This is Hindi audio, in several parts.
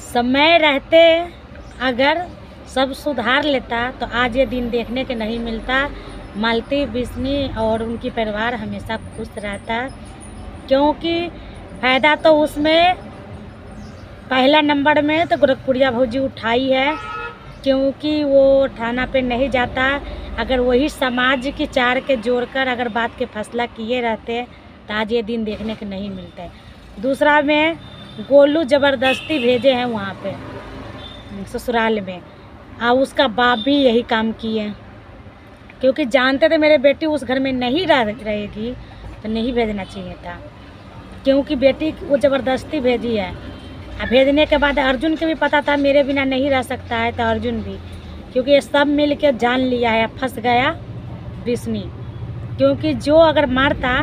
समय रहते अगर सब सुधार लेता तो आज ये दिन देखने के नहीं मिलता। मालती बिस्नी और उनकी परिवार हमेशा खुश रहता, क्योंकि फ़ायदा तो उसमें पहला नंबर में तो गोरखपुरिया भौजी उठाई है, क्योंकि वो थाना पे नहीं जाता। अगर वही समाज की चार के जोड़कर अगर बात के फैसला किए रहते तो आज ये दिन देखने के नहीं मिलते। दूसरा में गोलू ज़बरदस्ती भेजे हैं वहाँ पे ससुराल में, और उसका बाप भी यही काम किए, क्योंकि जानते थे मेरे बेटी उस घर में नहीं रहेगी तो नहीं भेजना चाहिए था, क्योंकि बेटी वो ज़बरदस्ती भेजी है। अब भेजने के बाद अर्जुन के भी पता था मेरे बिना नहीं रह सकता है, तो अर्जुन भी, क्योंकि ये सब मिल के जान लिया है, फंस गया बिस्नी। क्योंकि जो अगर मारता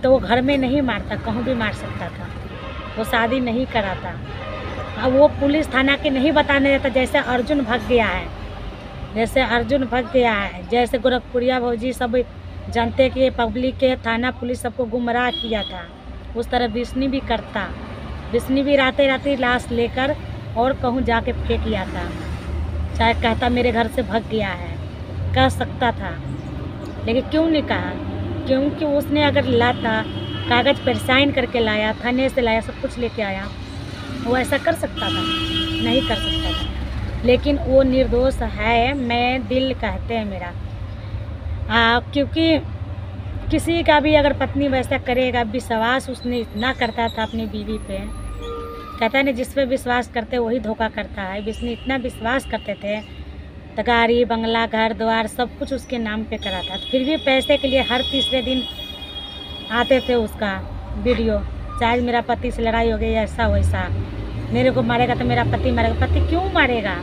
तो वो घर में नहीं मारता, कहूँ भी मार सकता था, वो शादी नहीं कराता। अब वो पुलिस थाना के नहीं बताने देता, जैसे अर्जुन भाग गया है, जैसे गोरखपुरिया भौजी सब जनते के पब्लिक के थाना पुलिस सबको गुमराह किया था, उस तरह बिस्नी भी करता। बिस्नी भी राते राते लाश लेकर और कहूँ जाके फेंक किया था, चाहे कहता मेरे घर से भाग गया है, कह सकता था, लेकिन क्यों नहीं कहा? क्योंकि उसने अगर लाता, कागज़ पर साइन करके लाया, थाने से लाया, सब कुछ लेके आया, वो ऐसा कर सकता था? नहीं कर सकता था। लेकिन वो निर्दोष है, मैं दिल कहते हैं मेरा। क्योंकि किसी का भी अगर पत्नी वैसा करेगा, विश्वास उसने इतना करता था अपनी बीवी पे, कहता नहीं जिस पे विश्वास करते वही धोखा करता है। बिस्नी इतना विश्वास करते थे तो गाड़ी बंगला घर द्वार सब कुछ उसके नाम पे करा था, तो फिर भी पैसे के लिए हर तीसरे दिन आते थे उसका वीडियो, चाहे मेरा पति से लड़ाई हो गई ऐसा वैसा, मेरे को मारेगा तो मेरा पति मारेगा। पति क्यों मारेगा?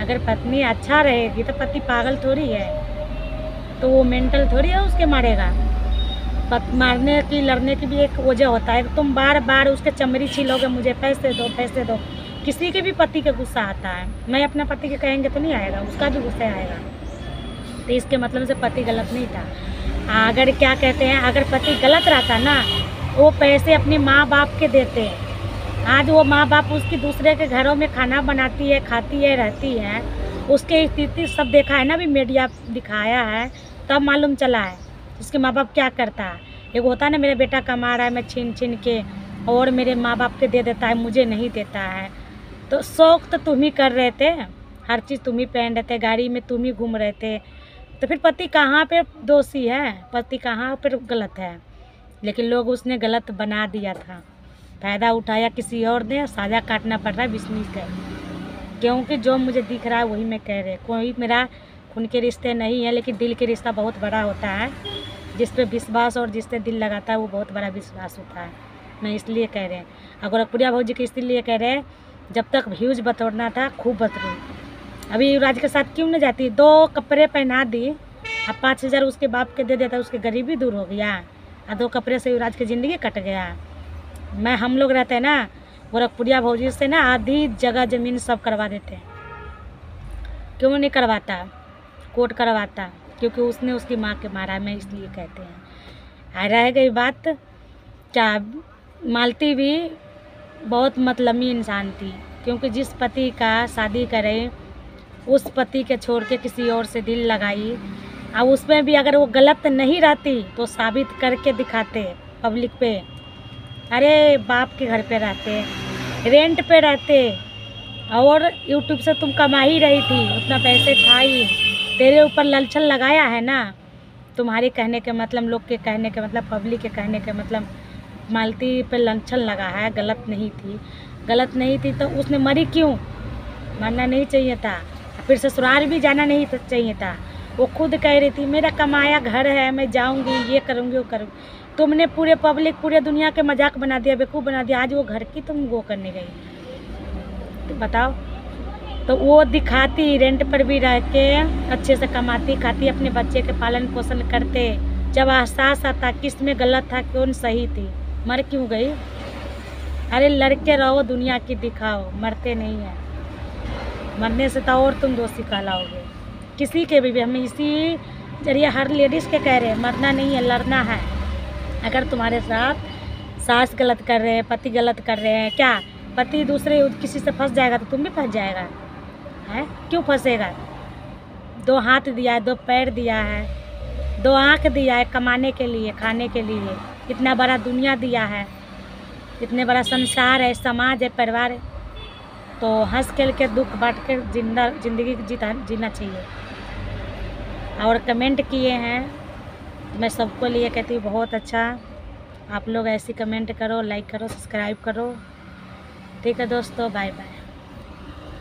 अगर पत्नी अच्छा रहेगी तो पति पागल थोड़ी है, तो वो मेंटल थोड़ी है उसके मारेगा। मारने की लड़ने की भी एक वजह होता है, तुम बार बार उसके चमड़ी छीलोगे, मुझे पैसे दो पैसे दो। किसी के भी पति का गुस्सा आता है, मैं अपना पति के कहेंगे तो नहीं आएगा, उसका भी गुस्सा आएगा। तो इसके मतलब से पति गलत नहीं था। अगर क्या कहते हैं, अगर पति गलत रहता ना, वो पैसे अपने माँ बाप के देते। आज वो माँ बाप उसकी दूसरे के घरों में खाना बनाती है, खाती है, रहती है, उसके स्थिति सब देखा है ना, भी मीडिया दिखाया है, तब मालूम चला है उसके माँ बाप क्या करता है। एक होता है ना, मेरा बेटा कमा रहा है, मैं छीन छीन के और मेरे माँ बाप के दे देता है, मुझे नहीं देता है। तो शौक तो तुम ही कर रहे थे, हर चीज़ तुम ही पहन रहे थे, गाड़ी में तुम ही घूम रहे थे, तो फिर पति कहाँ पे दोषी है? पति कहाँ पे गलत है? लेकिन लोग उसने गलत बना दिया था, फ़ायदा उठाया किसी और ने, साजा काटना पड़ रहा है बिस्नी का, क्योंकि जो मुझे दिख रहा है वही मैं कह रही। कोई मेरा खून के रिश्ते नहीं है, लेकिन दिल के रिश्ता बहुत बड़ा होता है, जिस पे विश्वास और जिस पे दिल लगाता है वो बहुत बड़ा विश्वास होता है। मैं इसलिए कह रहे हैं, और गोरखपुरिया भौजी के इसलिए कह रहे हैं, जब तक व्यूज़ बटोरना था खूब बटोरी। अभी युवराज के साथ क्यों न जाती? 2 कपड़े पहना दी, अब 5,000 उसके बाप के दे देता, उसकी गरीबी दूर हो गया, और 2 कपड़े से युवराज की ज़िंदगी कट गया। हम लोग रहते हैं ना, गोरखपुरिया भौजी से ना आधी जगह ज़मीन सब करवा देते हैं। क्यों नहीं करवाता? कोर्ट करवाता, क्योंकि उसने उसकी माँ के मारा, मैं इसलिए कहते हैं। रह गई बात, क्या मालती भी बहुत मतलबी इंसान थी, क्योंकि जिस पति का शादी करे उस पति के छोड़ के किसी और से दिल लगाई, और उसमें भी अगर वो गलत नहीं रहती तो साबित करके दिखाते पब्लिक पे। अरे बाप के घर पे रहते, रेंट पे रहते, और यूट्यूब से तुम कमा ही रही थी, उतना पैसे था ही, तेरे ऊपर ललछल लगाया है ना। तुम्हारे कहने के मतलब, लोग के कहने के मतलब, पब्लिक के कहने के मतलब, मालती पे ललछल लगा है। गलत नहीं थी तो उसने मरी क्यों? मरना नहीं चाहिए था, फिर ससुराल भी जाना नहीं चाहिए था। वो खुद कह रही थी मेरा कमाया घर है, मैं जाऊंगी, ये करूंगी वो करूंगी। तुमने पूरे पब्लिक, पूरे दुनिया के मजाक बना दिया, बेवकूफ़ बना दिया। आज वो घर की तुम वो करने गई, तो बताओ। तो वो दिखाती, रेंट पर भी रह के अच्छे से कमाती खाती, अपने बच्चे के पालन पोषण करते। जब एहसास आता किस में गलत था, कौन सही थी, मर क्यों गई? अरे लड़के रहो, दुनिया की दिखाओ, मरते नहीं हैं। मरने से तो और तुम दोषी कहलाओगे किसी के भी। हम इसी जरिए हर लेडीज़ के कह रहे हैं, मरना नहीं है, लड़ना है। अगर तुम्हारे साथ सास गलत कर रहे हैं, पति गलत कर रहे हैं, क्या पति दूसरे किसी से फंस जाएगा तो तुम भी फंस जाएगा है, क्यों फंसेगा? 2 हाथ दिया है, 2 पैर दिया है, 2 आँख दिया है कमाने के लिए, खाने के लिए, इतना बड़ा दुनिया दिया है, इतने बड़ा संसार है, समाज है, परिवार है, तो हंस खेल के दुख बांट के जिंदगी जीना चाहिए। और कमेंट किए हैं, मैं सबको लिए कहती हूँ बहुत अच्छा, आप लोग ऐसी कमेंट करो, लाइक करो, सब्सक्राइब करो। ठीक है दोस्तों, बाय बाय।